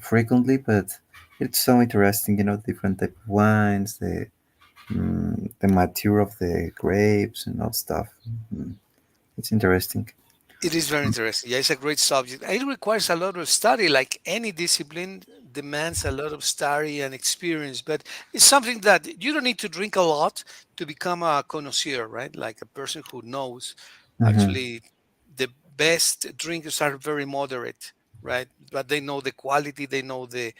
frequently, but it's so interesting. Different type of wines, the mature of the grapes and all stuff. Mm, it's interesting. It is very interesting. Yeah, it's a great subject. It requires a lot of study, like any discipline demands a lot of study and experience. But it's something that you don't need to drink a lot to become a connoisseur, right? Like a person who knows. Hmm. Actually, the best drinkers are very moderate, right? But they know the quality, they know the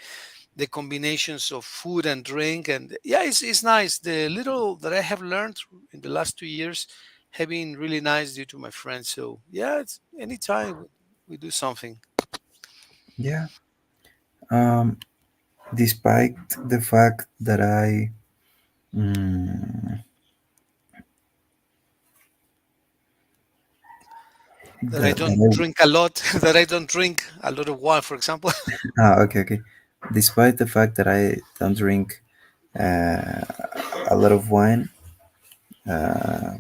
combinations of food and drink. And yeah, it's nice. The little that I have learned in the last 2 years have been really nice due to my friends. So yeah, it's anytime we do something Yeah. Um, Despite the fact that mm, that I that don't drink a lot, that I don't drink a lot of wine, for example. okay, okay. Despite the fact that I don't drink uh, a lot of wine, uh,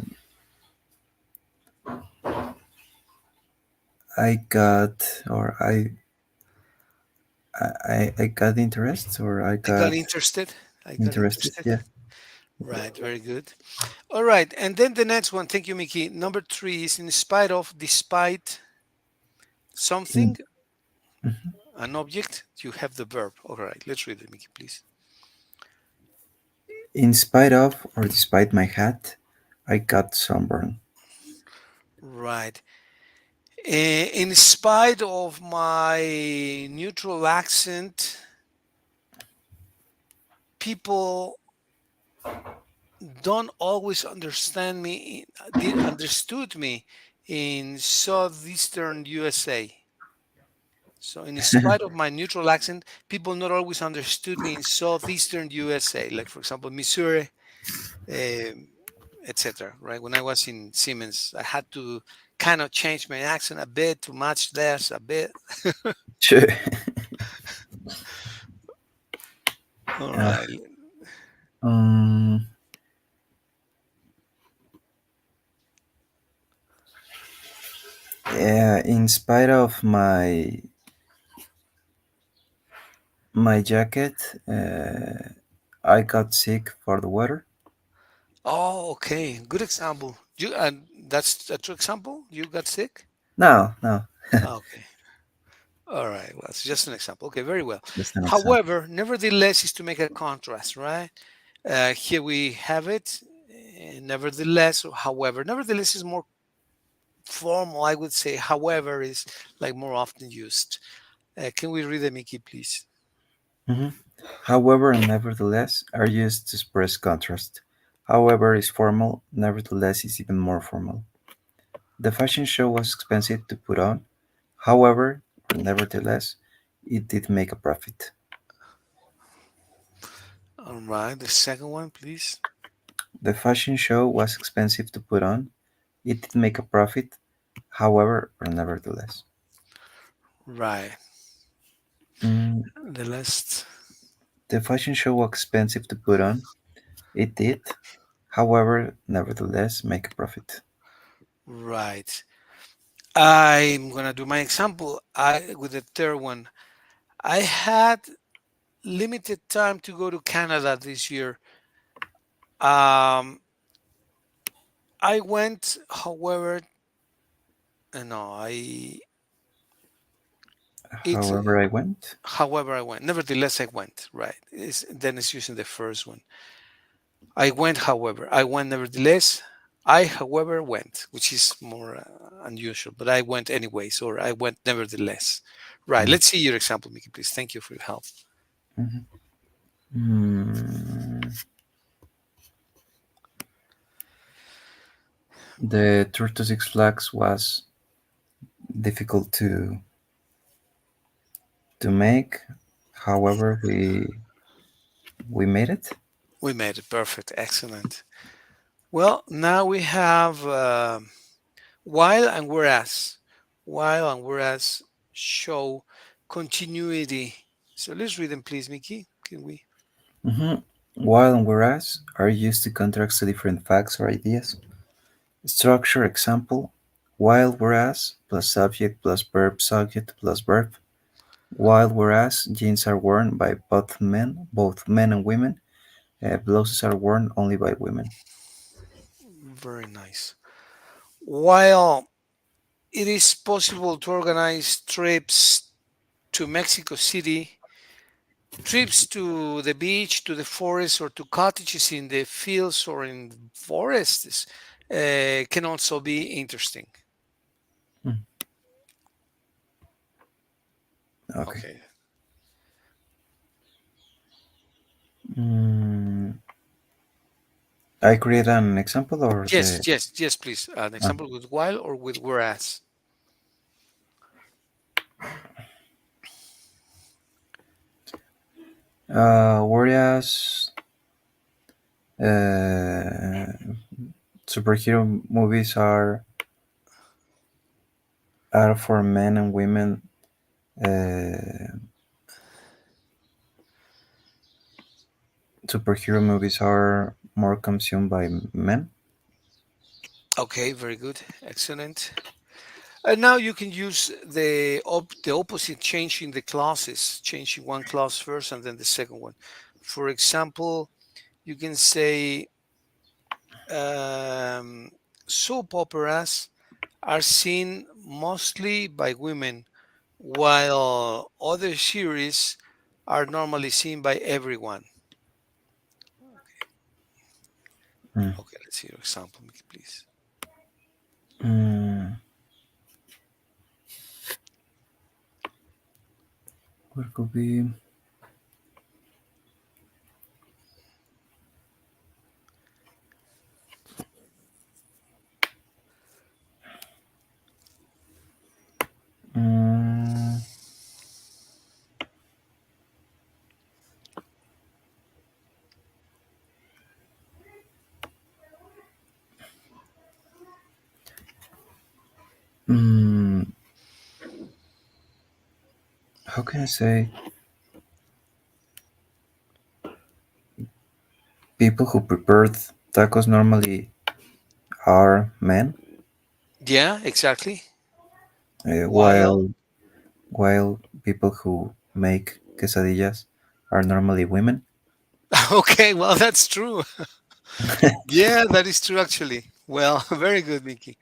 I got or I got interest or I I got got interested. I got interested. interested. Yeah. Right, very good. All right, and then the next one. Thank you, Mickey. Number three is in spite of, despite something, In an object. You have the verb. All right, let's read it, Mickey, please. in spite of or despite my hat, I got sunburn. Right. In spite of my neutral accent, people don't always understand me, did understood me in southeastern USA. So, in spite of my neutral accent, people not always understood me in southeastern USA, like for example, Missouri, um, etc. Right? When I was in Siemens, I had to kind of change my accent a bit to match theirs a bit. Sure. All Uh, right. um, yeah, in spite of my jacket, I got sick for the weather. Oh, okay. Good example. You that's a true example. You got sick. No, no, Okay. All right. Well, it's just an example. Okay. Very well. just an example. However, nevertheless, is to make a contrast, right? Here we have it. Nevertheless, or however, nevertheless is more formal. I would say. However, is like more often used. Can we read the Mickey, please? Mhm. However and nevertheless are used to express contrast. However is formal, nevertheless is even more formal. The fashion show was expensive to put on. However, or nevertheless, it did make a profit. All right, the second one, please. The fashion show was expensive to put on. It did make a profit. However, or nevertheless. Right. Mm, The last. the fashion show was expensive to put on. It did, however, nevertheless, make a profit. Right. I'm gonna do my example. I with the third one. I had limited time to go to Canada this year. Um, I went, however, no, I it. However, I went. However, I went. Nevertheless, I went. Right. Then it's using the first one. I went, however. I went, nevertheless. I, however, went, which is more unusual, but I went anyways, or I went nevertheless. Right. Mm, Let's see your example, Mickey, please. Thank you for your help. mhm. Mm, the tour to Six Flags was difficult to make. However, we made it. We made it perfect. Excellent. Well, now we have while and whereas. While and whereas show continuity. So let's read them, please, Mickey. Can we? Mhm. While and whereas are used to contrast to different facts or ideas. Structure example: while whereas plus subject plus verb subject plus verb. While whereas jeans are worn by both men and women, blouses are worn only by women. Very nice. While it is possible to organize trips to Mexico City, trips to the beach, to the forest, or to cottages in the fields or in forests can also be interesting. Mm, okay. Okay. Mm, I create an example or Yes, the yes, yes, please. An uh, example with while or with whereas. whereas uh, superhero movies are for men and women. Uh, superhero movies are more consumed by men. Okay, very good. Excellent. And now you can use the opposite, changing the clauses, changing one clause first and then the second one. For example, you can say um, soap operas are seen mostly by women, while other series are normally seen by everyone. Mm. Okay, let's see your example, Mickey, please. Mm, what could be? Mm, mm, how can I say? People who prepared tacos normally are men, Yeah, exactly. While, while people who make quesadillas are normally women. okay, well, that's true. Yeah, that is true, actually. Well, very good, Mickey.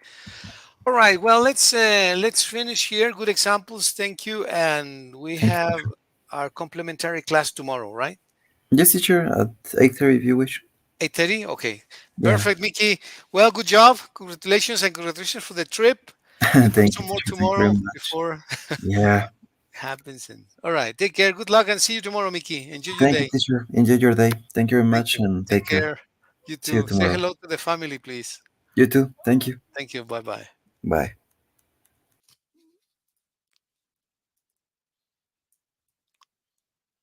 All right. Well, let's finish here. Good examples. Thank you. And we Thank have you. our complementary class tomorrow, right? Yes, teacher, at 8:30 if you wish. 8:30. Okay. Yeah. Perfect, Mickey. Well, good job. Congratulations and congratulations for the trip. We put Thank you, some more teacher. Thank you very tomorrow much. before. Yeah. Happens. And all right, take care. Good luck and see you tomorrow, Mickey. Enjoy your Thank you, day. teacher. Enjoy your day. Thank you very Thank much you. and Take take care. care. You See you too. Say tomorrow. hello to the family, please. You too. Thank you. Thank you. Bye bye. Bye.